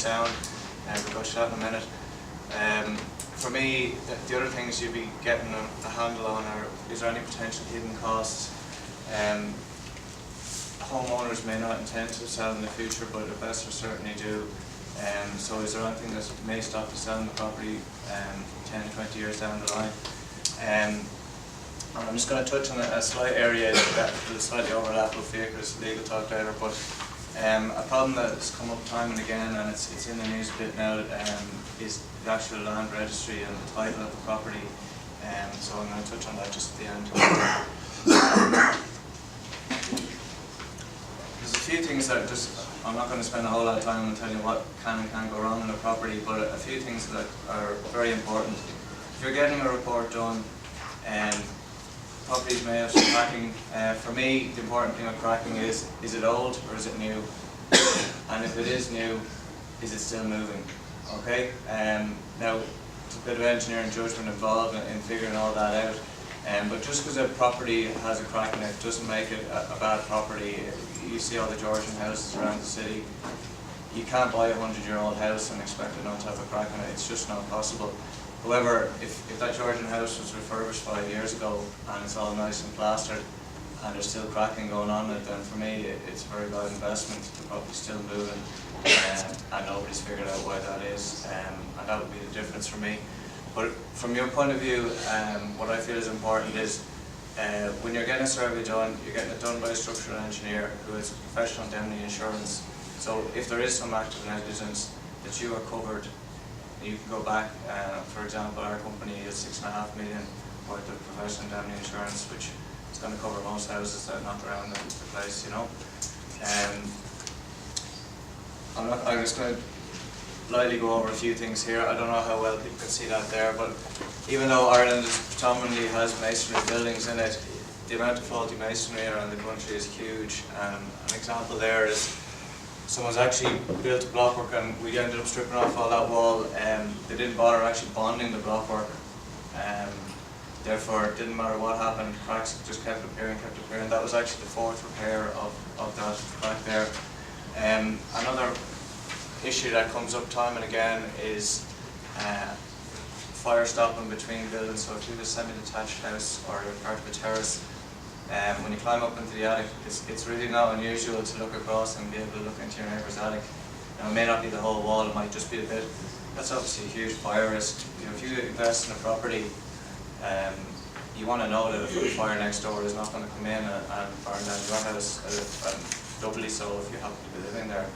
sound, and we'll go to that in a minute. For me, the other things you'd be getting a handle on are, is there any potential hidden costs? Homeowners may not intend to sell in the future, but investors certainly do. So is there anything that may stop you selling the property 10, 20 years down the line? And I'm just going to touch on a slight area that will slightly overlap with vehicles legal talk later, but a problem that has come up time and again, and it's in the news a bit now, is the actual land registry and the title of the property. So I'm going to touch on that just at the end. There's a few things that I'm not going to spend a whole lot of time on telling you what can and can't go wrong in a property, but a few things that are very important. If you're getting a report done, properties may have some cracking. For me, the important thing with cracking is it old or is it new? And if it is new, is it still moving? Okay? Now, there's a bit of engineering judgment involved in figuring all that out. But just because a property has a crack in it doesn't make it a bad property. You see all the Georgian houses around the city. You can't buy a 100-year-old house and expect it not to have a crack in it. It's just not possible. However, if that Georgian house was refurbished 5 years ago and it's all nice and plastered and there's still cracking going on in it, then for me it's a very bad investment. The property's still moving and nobody's figured out why that is, and that would be the difference for me. But from your point of view, what I feel is important is when you're getting a survey done, you're getting it done by a structural engineer who has professional indemnity insurance. So if there is some active negligence, that you are covered. You can go back, for example, our company is $6.5 million worth of professional indemnity insurance, which is going to cover most houses that are not around the place, you know. I'm just going to lightly go over a few things here. I don't know how well people can see that there, but even though Ireland predominantly has masonry buildings in it, the amount of faulty masonry around the country is huge. An example there is someone's actually built a blockwork and we ended up stripping off all that wall. They didn't bother actually bonding the blockwork. Therefore, it didn't matter what happened, cracks just kept appearing. That was actually the fourth repair of that crack there. Another issue that comes up time and again is fire stopping between buildings. So if you have a semi-detached house or you're part of a terrace, when you climb up into the attic, it's really not unusual to look across and be able to look into your neighbour's attic. Now, it may not be the whole wall, it might just be a bit. That's obviously a huge fire risk. You know, if you invest in a property, you want to know that a fire next door is not going to come in and burn down your house, and doubly so if you happen to be living there.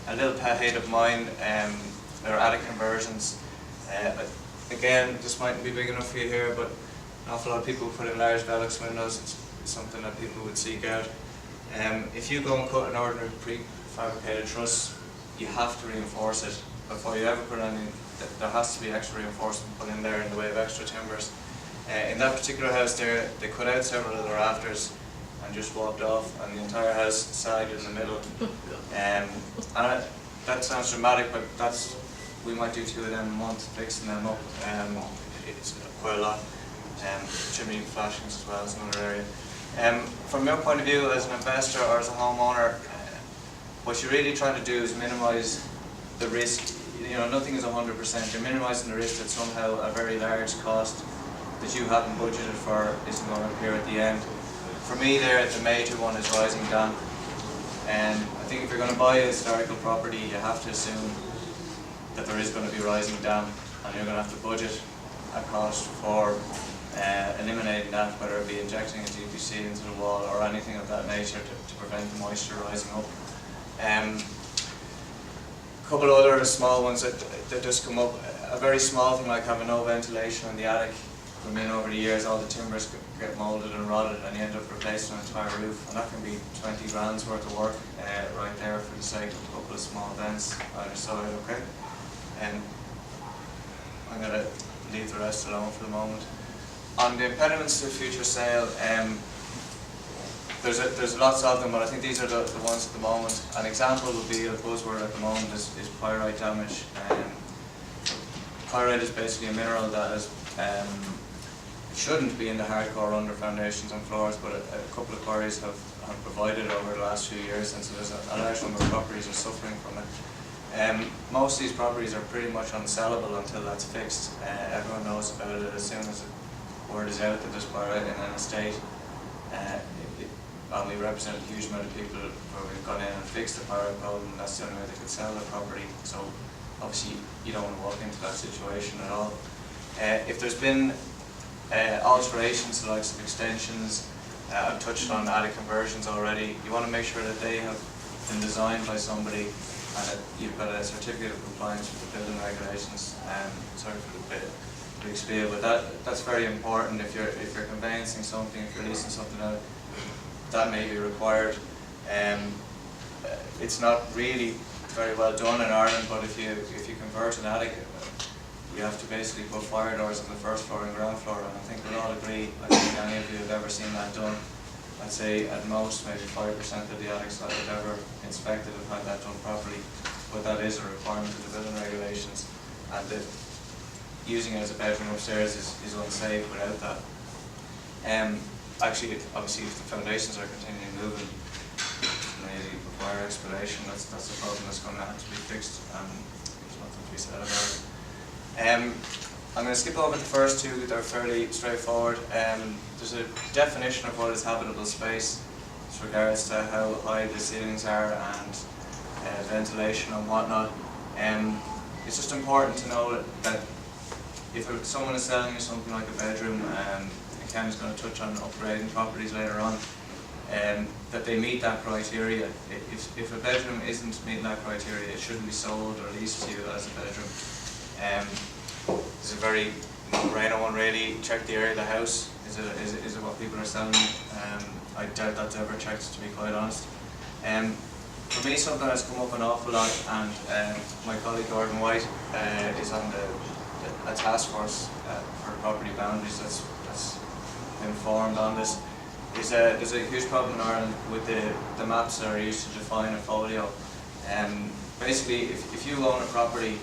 A little pet hate of mine are attic conversions. Again, this mightn't be big enough for you here, but an awful lot of people put in large Velux windows. It's something that people would seek out. If you go and cut an ordinary prefabricated truss, you have to reinforce it. Before you ever put anything, there has to be extra reinforcement put in there in the way of extra timbers. In that particular house there, they cut out several of the rafters and just walked off, and the entire house sagged in the middle. And that sounds dramatic, but we might do 2 of them a month, fixing them up. It's quite a lot. Chimney flashings as well is another area. From your point of view as an investor or as a homeowner, what you're really trying to do is minimise the risk. You know, nothing is 100%. You're minimising the risk that somehow a very large cost that you haven't budgeted for isn't going to appear at the end. For me there, the major one is rising damp. And I think if you're going to buy a historical property, you have to assume that there is going to be rising damp, and you're going to have to budget a cost for eliminating that, whether it be injecting a DPC into the wall or anything of that nature to prevent the moisture rising up. A couple of other small ones that just come up. A very small thing like having no ventilation in the attic. I mean, over the years, all the timbers get moulded and rotted, and you end up replacing an entire roof, and that can be 20 grand's worth of work right there for the sake of a couple of small vents either side. Okay, and I'm going to leave the rest alone for the moment. On the impediments to future sale, there's lots of them, but I think these are the ones at the moment. An example would be a buzzword at the moment is pyrite damage. Pyrite is basically a mineral that is shouldn't be in the hardcore under foundations and floors, but a couple of quarries have provided it over the last few years, and so there's a large number of properties are suffering from it. Most of these properties are pretty much unsellable until that's fixed. Everyone knows about it as soon as the word is out that there's power in an estate. And we represent a huge amount of people where we've gone in and fixed the power problem, and that's the only way they could sell the property. So obviously you don't want to walk into that situation at all. If there's been alterations, the likes of extensions, I've touched on attic conversions already, you want to make sure that they have been designed by somebody and that you've got a certificate of compliance with the building regulations. Sorry for the big spiel, but that's very important. If you're conveyancing something, if you're leasing something out, that may be required. It's not really very well done in Ireland, but if you convert an attic, you have to basically put fire doors on the first floor and ground floor, and I think we'll all agree, I don't think any of you have ever seen that done. I'd say at most maybe 5% of the attics that I've ever inspected have had that done properly, but that is a requirement of the building regulations, and that using it as a bedroom upstairs is unsafe without that. Actually, obviously, if the foundations are continuing moving, it may require explanation. That's a problem that's going to have to be fixed, and there's nothing to be said about it. I'm going to skip over the first two. They're fairly straightforward. There's a definition of what is habitable space with regards to how high the ceilings are and ventilation and whatnot. It's just important to know that if someone is selling you something like a bedroom, Ken is going to touch on upgrading properties later on, that they meet that criteria. If a bedroom isn't meeting that criteria, it shouldn't be sold or leased to you as a bedroom. It's a very no-brainer one really. Check the area of the house. Is it what people are selling? I doubt that's ever checked, to be quite honest. For me, something that's come up an awful lot, and my colleague Gordon White is on a task force for property boundaries that's been formed on this. There's a huge problem in Ireland with the maps that are used to define a folio. Basically, if you own a property,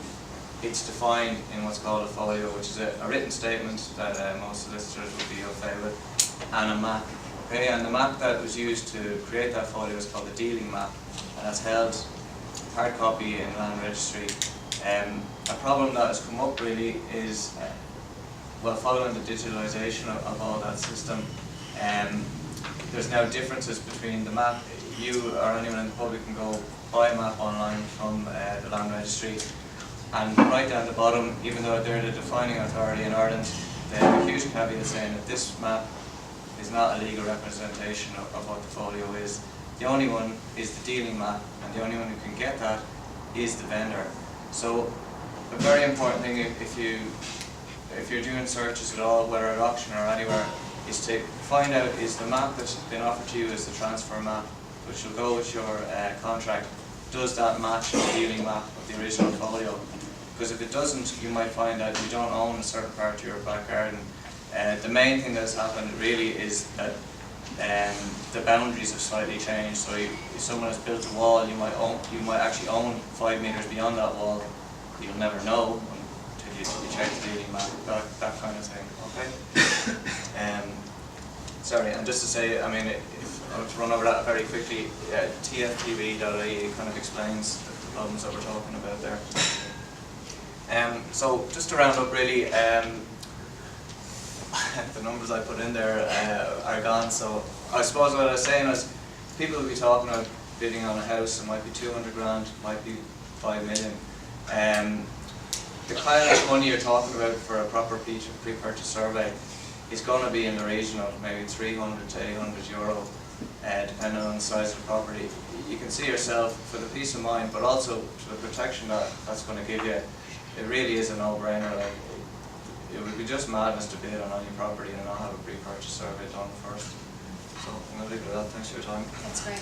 it's defined in what's called a folio, which is a written statement that most solicitors would be au fait with, and a map. Okay, and the map that was used to create that folio is called the dealing map, and that's held hard copy in land registry. A problem that has come up really is, well, following the digitalisation of all that system, there's now differences between the map. You or anyone in the public can go buy a map online from the land registry, and right down the bottom, even though they're the defining authority in Ireland, they have a huge caveat saying that this map is not a legal representation of what the folio is. The only one is the dealing map, and the only one who can get that is the vendor. So a very important thing, if you're doing searches at all, whether at auction or anywhere, is to find out, is the map that's been offered to you as the transfer map, which will go with your contract, does that match the dealing map of the original folio? Because if it doesn't, you might find that you don't own a certain part of your back garden. The main thing that's happened really is that the boundaries have slightly changed. So if someone has built a wall, you might actually own 5 metres beyond that wall. You'll never know until you check the dealing map, that kind of thing. Okay. Sorry, and just to say, I mean, if I want to run over that very quickly, tftv.ie kind of explains the problems that we're talking about there. So just to round up really, the numbers I put in there are gone, so I suppose what I was saying is people will be talking about bidding on a house. It might be 200 grand, might be 5 million. The kind of money you're talking about for a proper pre-purchase survey is going to be in the region of maybe 300 to 800 euro, depending on the size of the property. You can see yourself for the peace of mind, but also for the protection that's going to give you. It really is a no-brainer. Like, it would be just madness to bid on any property and not have a pre-purchase survey done first. So I'm going to leave it at that. Thanks for your time. That's great.